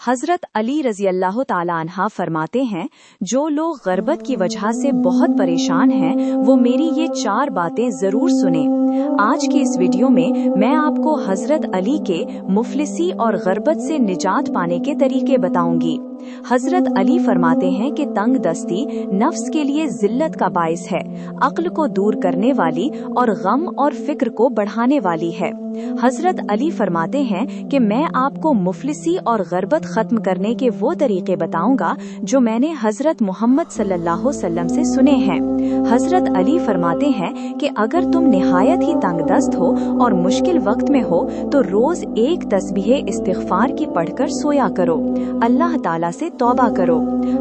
हजरत अली रजी अल्लाह ताला अन्हा फरमाते हैं, जो लोग गर्बत की वजह से बहुत परेशान हैं वो मेरी ये 4 बातें जरूर सुने। आज की इस वीडियो में मैं आपको हजरत अली के मुफलिसी और गर्बत से निजात पाने के तरीके बताऊंगी। हजरत अली फरमाते हैं कि तंग दस्ती नफ्स के लिए जिल्लत का बाइस है, अक्ल को दूर करने वाली और गम और फिक्र को बढ़ाने वाली है। हजरत अली फरमाते हैं कि मैं आपको मुफलिसी और गर्बत खत्म करने के वो तरीके बताऊंगा जो मैंने हजरत मोहम्मद सल्लल्लाहु अलैहि वसल्लम से सुने हैं। हजरत अली फरमाते हैं कि अगर तुम निहायत ही तंगदस्त हो और मुश्किल वक्त में हो तो रोज एक तस्बीह इस्तिग़फ़ार की पढ़कर सोया करो, अल्लाह ताला से तौबा करो।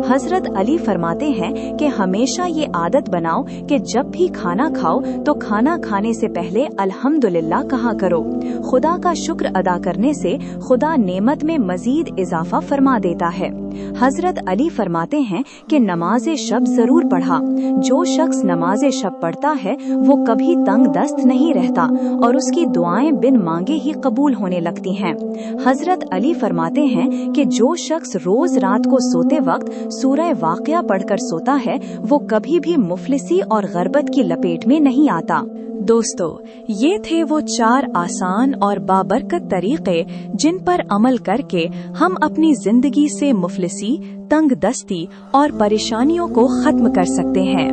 हजरत अली फरमाते हैं कि हमेशा ये आदत बनाओ कि जब भी खाना खाओ तो खाना खाने से पहले अल्हम्दुलिल्लाह कहा करो। खुदा का शुक्र अदा करने से खुदा नेमत में मजीद इजाफा फरमा देता है। हजरत अली फरमाते हैं कि नमाज शब जरूर पढ़ा। जो शख्स नमाज शब पढ़ता है वो कभी तंग दस्त नहीं रहता और उसकी दुआएं बिन मांगे ही कबूल होने लगती हैं। हजरत अली फरमाते हैं कि जो शख्स रोज रात को सोते वक्त सूरह वाक़िया पढ़कर सोता है वो कभी भी मुफलिसी और गर्बत की लपेट में नहीं आता। दोस्तों, ये थे वो 4 आसान और बाबरकत तरीके जिन पर अमल करके हम अपनी जिंदगी से मुफलिसी, तंग दस्ती और परेशानियों को खत्म कर सकते हैं।